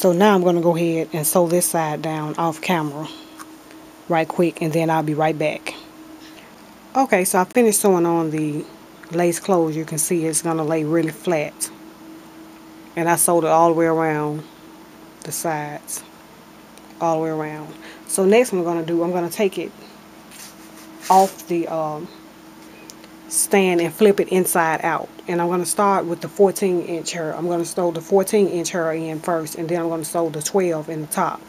So now I'm going to go ahead and sew this side down off camera right quick, and then I'll be right back. Okay, so I finished sewing on the lace closure. You can see it's going to lay really flat. And I sewed it all the way around the sides. All the way around. So next what I'm going to do, I'm going to take it off the stand and flip it inside out. And I'm going to start with the 14-inch hair. I'm going to sew the 14-inch hair in first, and then I'm going to sew the 12 in the top.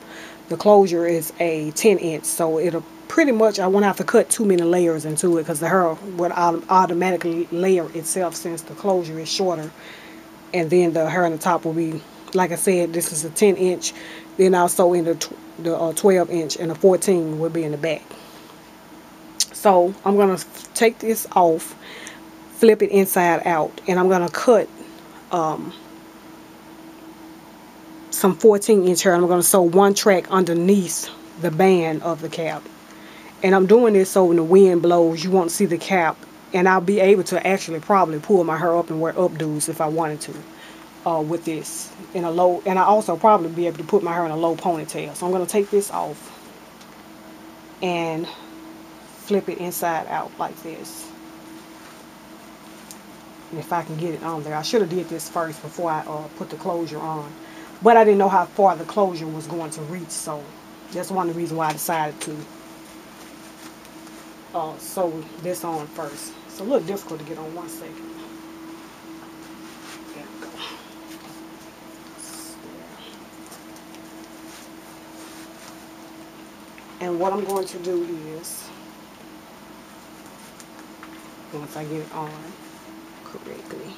The closure is a 10-inch, so it'll pretty much, I won't have to cut too many layers into it because the hair would automatically layer itself since the closure is shorter. And then the hair on the top will be, like I said, this is a 10-inch. Then I'll sew in the 12-inch, and the 14 will be in the back. So I'm going to take this off, flip it inside out, and I'm going to cut some 14-inch hair. I'm going to sew one track underneath the band of the cap. And I'm doing this so when the wind blows, you won't see the cap. And I'll be able to actually probably pull my hair up and wear updos if I wanted to with this in a low. And I also probably be able to put my hair in a low ponytail. So I'm going to take this off and flip it inside out like this. And if I can get it on there, I should have did this first before I put the closure on. But I didn't know how far the closure was going to reach, so that's one of the reasons why I decided to sew this on first. It's a little difficult to get on. 1 second. There we go. And what I'm going to do is, once I get it on correctly,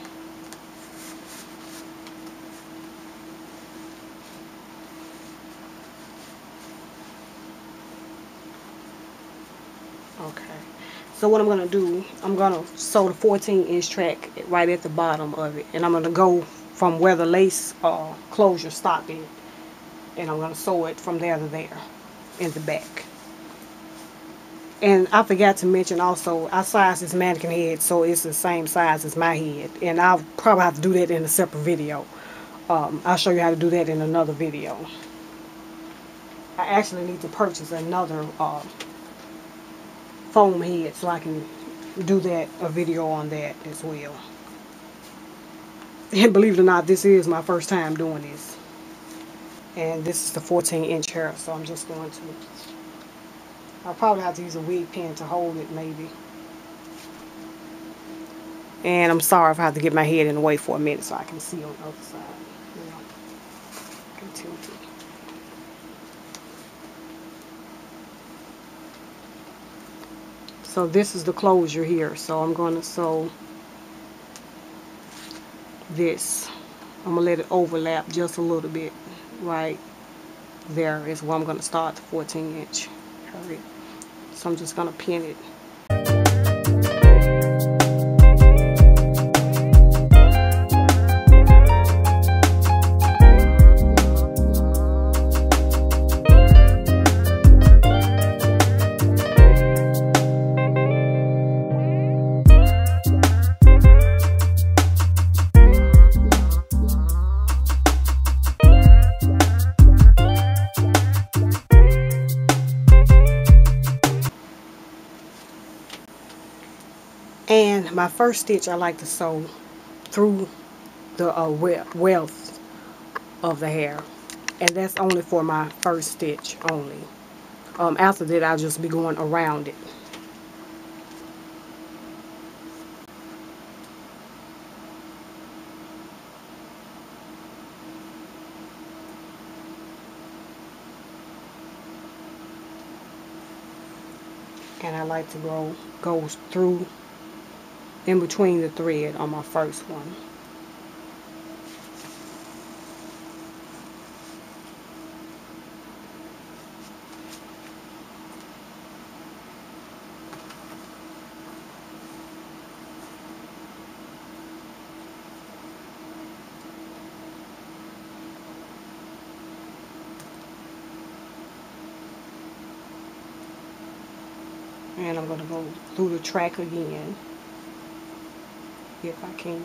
okay, so what I'm going to do, I'm going to sew the 14-inch track right at the bottom of it, and I'm going to go from where the lace closure stopped in, and I'm going to sew it from there to there in the back. And I forgot to mention also, I sized this mannequin head so it's the same size as my head, and I'll probably have to do that in a separate video. I'll show you how to do that in another video. I actually need to purchase another foam head so I can do that, a video on that as well. And believe it or not, this is my first time doing this. And this is the 14-inch hair, so I'm just going to, I'll probably have to use a wig pin to hold it maybe. And I'm sorry if I have to get my head in the way for a minute so I can see on the other side. Yeah. Continue. So this is the closure here. So I'm going to sew this. I'm going to let it overlap just a little bit. Right there is where I'm going to start the 14-inch. So I'm just going to pin it. And my first stitch I like to sew through the weft of the hair, and that's only for my first stitch only. After that I'll just be going around it. And I like to go through in between the thread on my first one. And I'm going to go through the track again, if I can.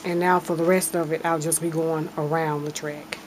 And now for the rest of it, I'll just be going around the track.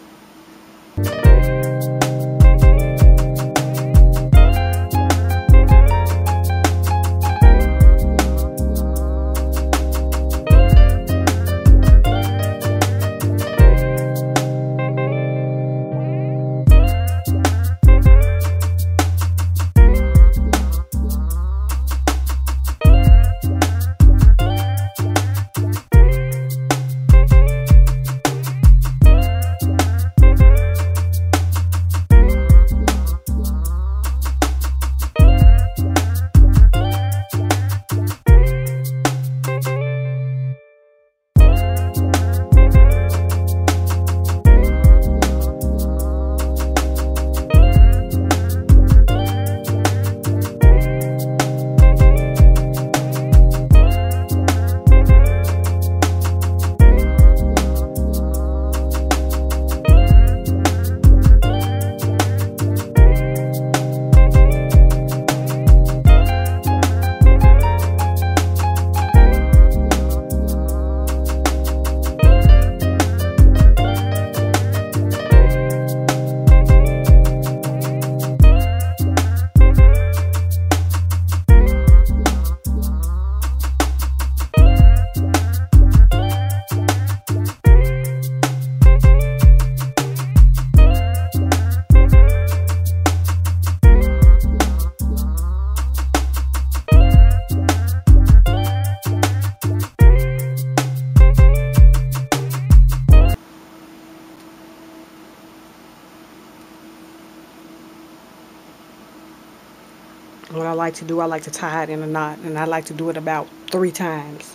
What I like to do, I like to tie it in a knot, and I like to do it about 3 times,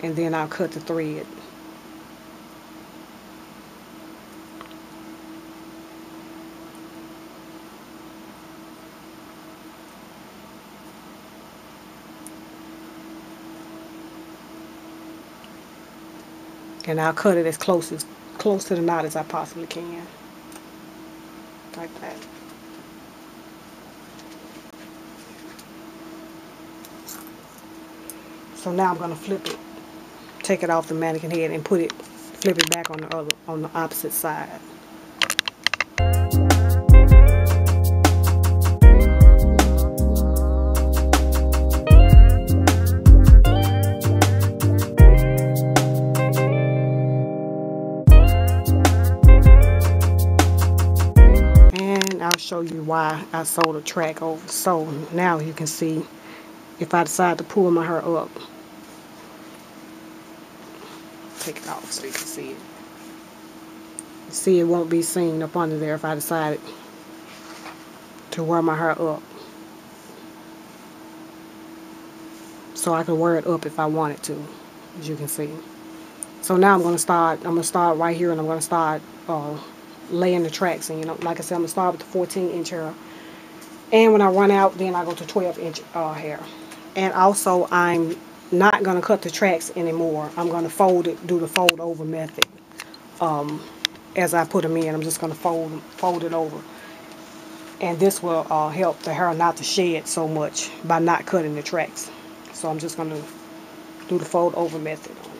and then I'll cut the thread. And I'll cut it as close to the knot as I possibly can, like that. So now I'm going to flip it, take it off the mannequin head and flip it back on the opposite side. And I'll show you why I sewed a track over. So now you can see if I decide to pull my hair up. Take it off so you can see it. See, it won't be seen up under there if I decided to wear my hair up. So I can wear it up if I wanted to, as you can see. So now I'm gonna start right here, and I'm gonna start laying the tracks. And you know, like I said, I'm gonna start with the 14-inch hair. And when I run out, then I go to 12-inch hair. And also, I'm not going to cut the tracks anymore. I'm going to do the fold over method as I put them in. I'm just going to fold it over. And this will help the hair not to shed so much by not cutting the tracks. So I'm just going to do the fold over method on it.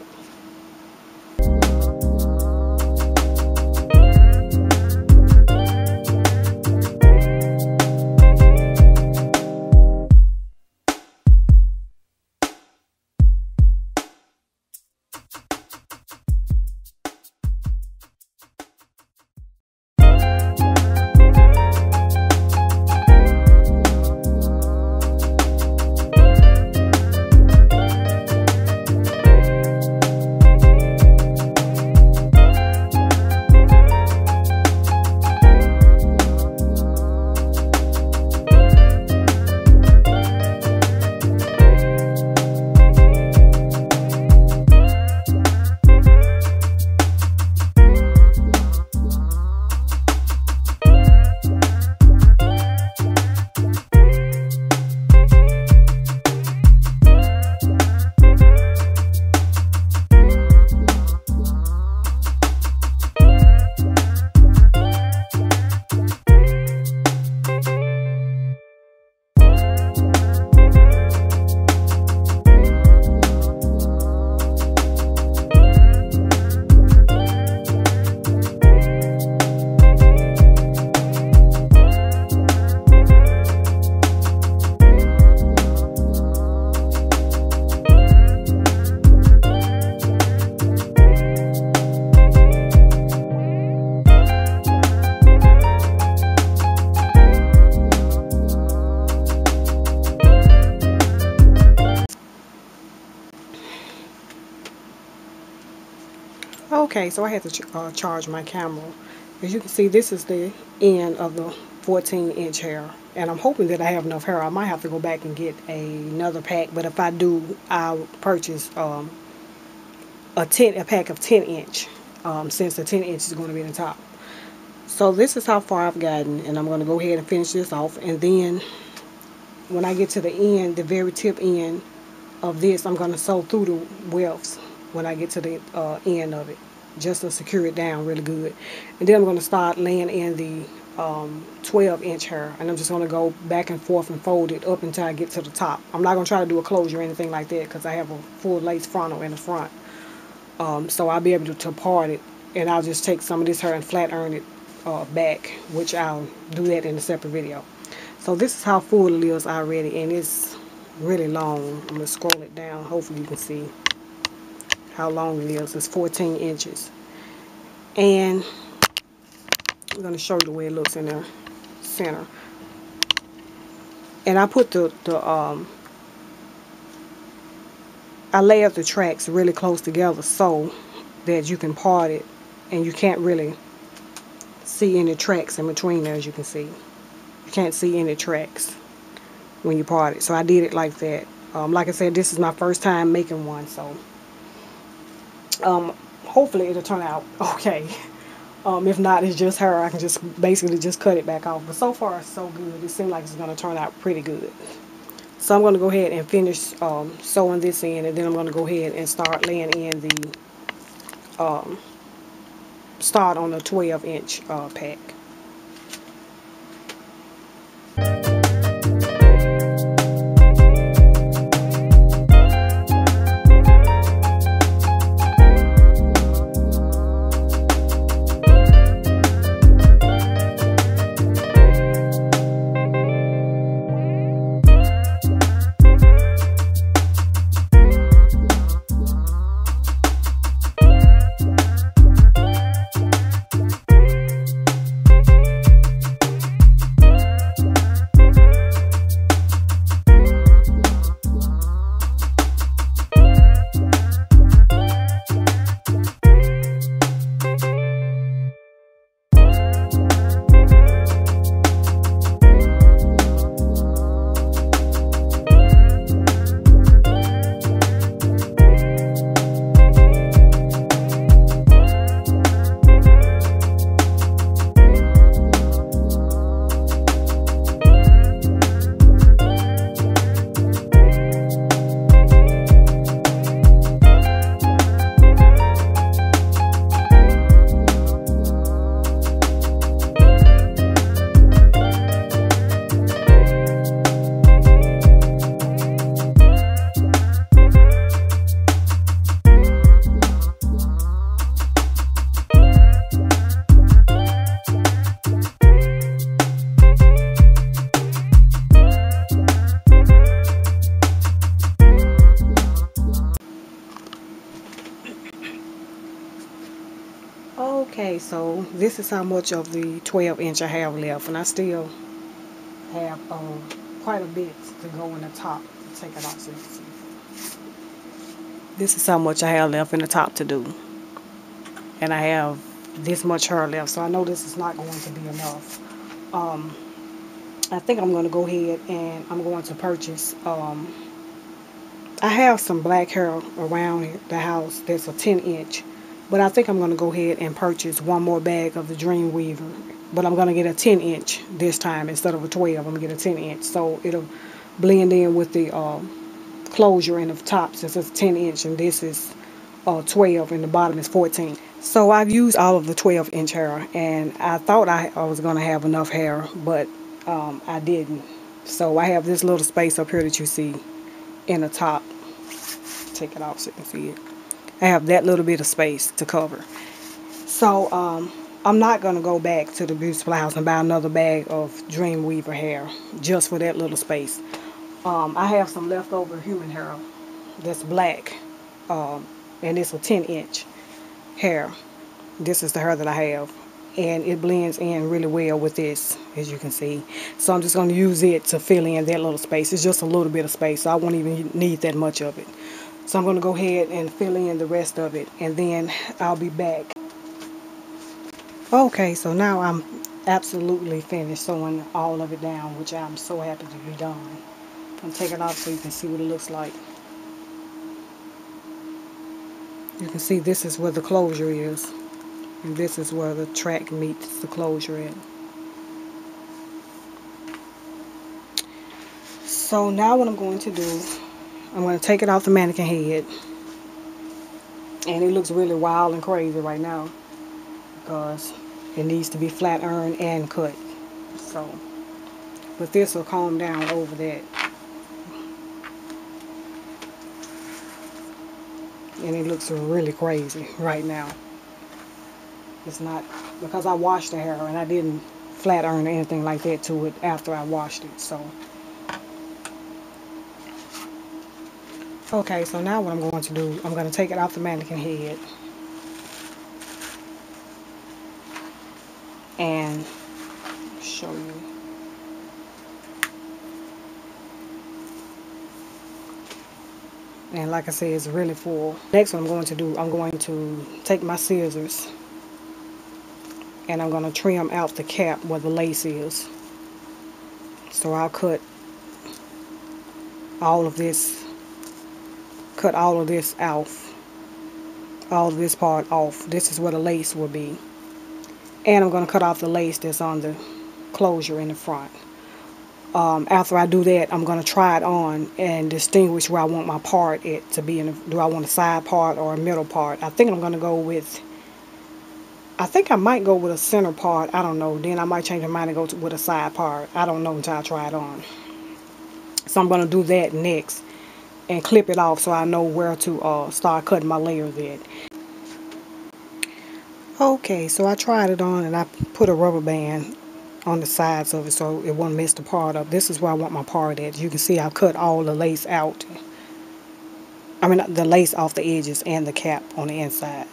Okay, so I had to charge my camera. As you can see, this is the end of the 14-inch hair. And I'm hoping that I have enough hair. I might have to go back and get another pack. But if I do, I'll purchase a pack of 10-inch. Since the 10-inch is going to be in the top. So this is how far I've gotten. And I'm going to go ahead and finish this off. And then when I get to the end, the very tip end of this, I'm going to sew through the wefts when I get to the end of it, just to secure it down really good. And then I'm going to start laying in the 12-inch hair, and I'm just going to go back and forth and fold it up until I get to the top. I'm not going to try to do a closure or anything like that because I have a full lace frontal in the front, so I'll be able to part it, and I'll just take some of this hair and flat iron it back, which I'll do that in a separate video. So this is how full it is already, and it's really long. I'm going to scroll it down. Hopefully you can see how long it is. It's 14 inches. And I'm going to show you the way it looks in the center. And I put I layered the tracks really close together so that you can part it and you can't really see any tracks in between there. As you can see, you can't see any tracks when you part it. So I did it like that. Like I said, this is my first time making one, so hopefully it'll turn out okay. If not, it's just hair. I can just basically just cut it back off. But so far, it's so good. It seems like it's going to turn out pretty good. So I'm going to go ahead and finish sewing this in, and then I'm going to go ahead and start laying in the start on the 12-inch pack. Okay, so this is how much of the 12-inch I have left, and I still have quite a bit to go in the top. Take it off so you can see. This is how much I have left in the top to do, and I have this much hair left, so I know this is not going to be enough. I think I'm going to go ahead and I'm going to purchase, I have some black hair around the house that's a 10-inch. But I think I'm going to go ahead and purchase one more bag of the Dream Weaver. But I'm going to get a 10-inch this time instead of a 12. I'm going to get a 10-inch. So it'll blend in with the closure in the top, since it's 10-inch. And this is 12 and the bottom is 14. So I've used all of the 12-inch hair. And I thought I was going to have enough hair. But I didn't. So I have this little space up here that you see in the top. Take it off so you can see it. I have that little bit of space to cover. So I'm not going to go back to the beauty supply house and buy another bag of Dream Weaver hair just for that little space. I have some leftover human hair that's black, and it's a 10-inch hair. This is the hair that I have, and it blends in really well with this, as you can see. So I'm just going to use it to fill in that little space. It's just a little bit of space, so I won't even need that much of it. So I'm going to go ahead and fill in the rest of it, and then I'll be back. Okay, so now I'm absolutely finished sewing all of it down, which I'm so happy to be done. I'm taking it off so you can see what it looks like. You can see this is where the closure is, and this is where the track meets the closure at. So now what I'm going to do, I'm going to take it off the mannequin head, and it looks really wild and crazy right now because it needs to be flat ironed and cut. So, but this will calm down over that. And it looks really crazy right now. It's not, because I washed the hair and I didn't flat iron or anything like that to it after I washed it. So, okay, so now what I'm going to do, I'm going to take it off the mannequin head and show you. And like I said, it's really full. Next what I'm going to do, I'm going to take my scissors and I'm going to trim out the cap where the lace is. So I'll cut all of this, off, all of this part off. This is where the lace will be. And I'm going to cut off the lace that's on the closure in the front. After I do that, I'm going to try it on and distinguish where I want my part to be. Do I want a side part or a middle part? I think I'm going to go with, I think I might go with a center part. I don't know. Then I might change my mind and go with a side part. I don't know until I try it on. So I'm going to do that next and clip it off so I know where to start cutting my layers at. Okay, so I tried it on and I put a rubber band on the sides of it so it won't mess the part up. This is where I want my part at. You can see I've cut all the lace out. I mean the lace off the edges and the cap on the inside.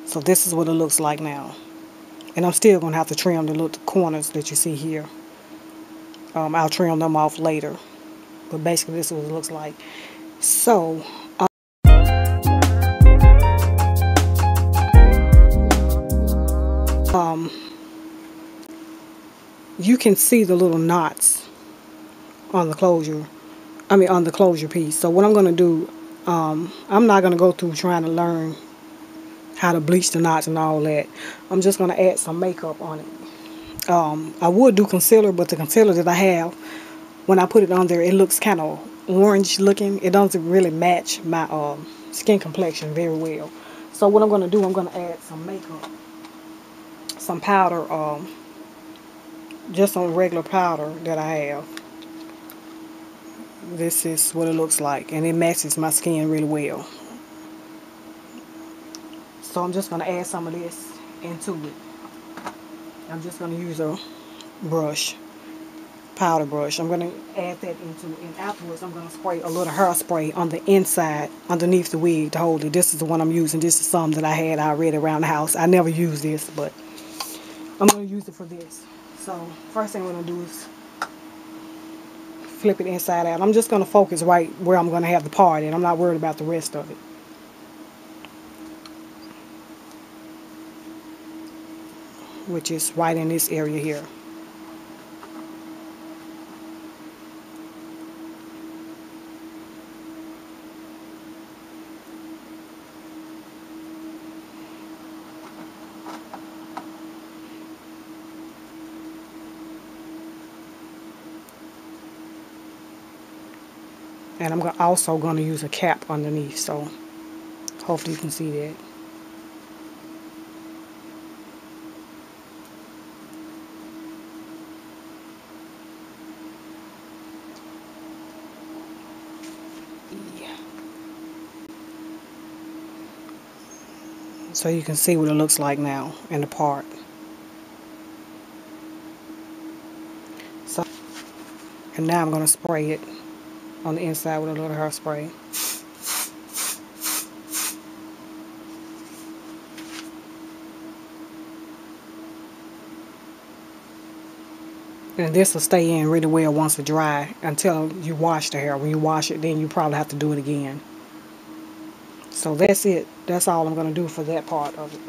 So this is what it looks like now. And I'm still going to have to trim the little corners that you see here. I'll trim them off later. But basically this is what it looks like. So you can see the little knots on the closure. On the closure piece. So what I'm going to do, I'm not going to go through trying to learn how to bleach the knots and all that. I'm just going to add some makeup on it. I would do concealer, but the concealer that I have, when I put it on there, it looks kind of orange looking. It doesn't really match my skin complexion very well. So what I'm going to do, I'm going to add some makeup, some powder, just some regular powder that I have. This is what it looks like, and it matches my skin really well. So I'm just going to add some of this into it. I'm just going to use a brush, powder brush. I'm going to add that into it, and afterwards I'm going to spray a little hairspray on the inside, underneath the wig to hold it. This is the one I'm using. This is some that I had already around the house. I never use this, but I'm going to use it for this. So first thing I'm going to do is flip it inside out. I'm just going to focus right where I'm going to have the part, and I'm not worried about the rest of it. Which is right in this area here. And I'm also going to use a cap underneath, so hopefully you can see that. Yeah. So you can see what it looks like now in the part. So, and now I'm going to spray it on the inside with a little hairspray. And this will stay in really well once it dry until you wash the hair. When you wash it, then you probably have to do it again. So that's it. That's all I'm going to do for that part of it.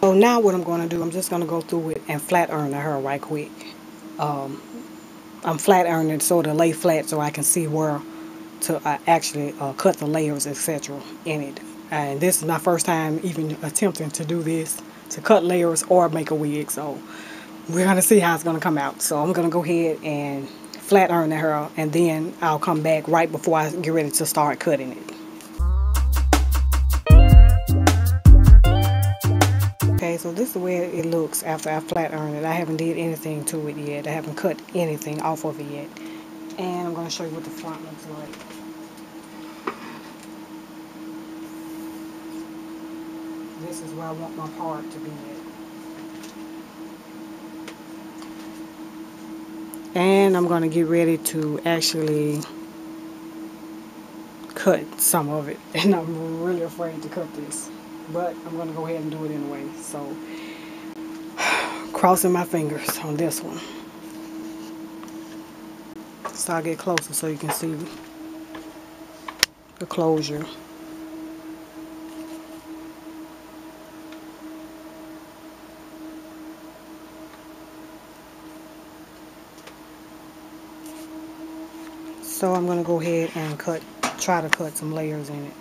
So now what I'm going to do, I'm just going to go through it and flat iron the hair right quick. Um, I'm flat ironing it so to lay flat so I can see where to actually cut the layers, etc. in it. And this is my first time even attempting to do this, to cut layers or make a wig. So we're going to see how it's going to come out. So I'm going to go ahead and flat iron the hair, and then I'll come back right before I get ready to start cutting it. Okay, so this is the way it looks after I flat iron it. I haven't did anything to it yet. I haven't cut anything off of it yet. And I'm going to show you what the front looks like. This is where I want my part to be at. And I'm going to get ready to actually cut some of it. And I'm really afraid to cut this. But I'm going to go ahead and do it anyway. So, crossing my fingers on this one. So I'll get closer so you can see the closure. So I'm going to go ahead and try to cut some layers in it.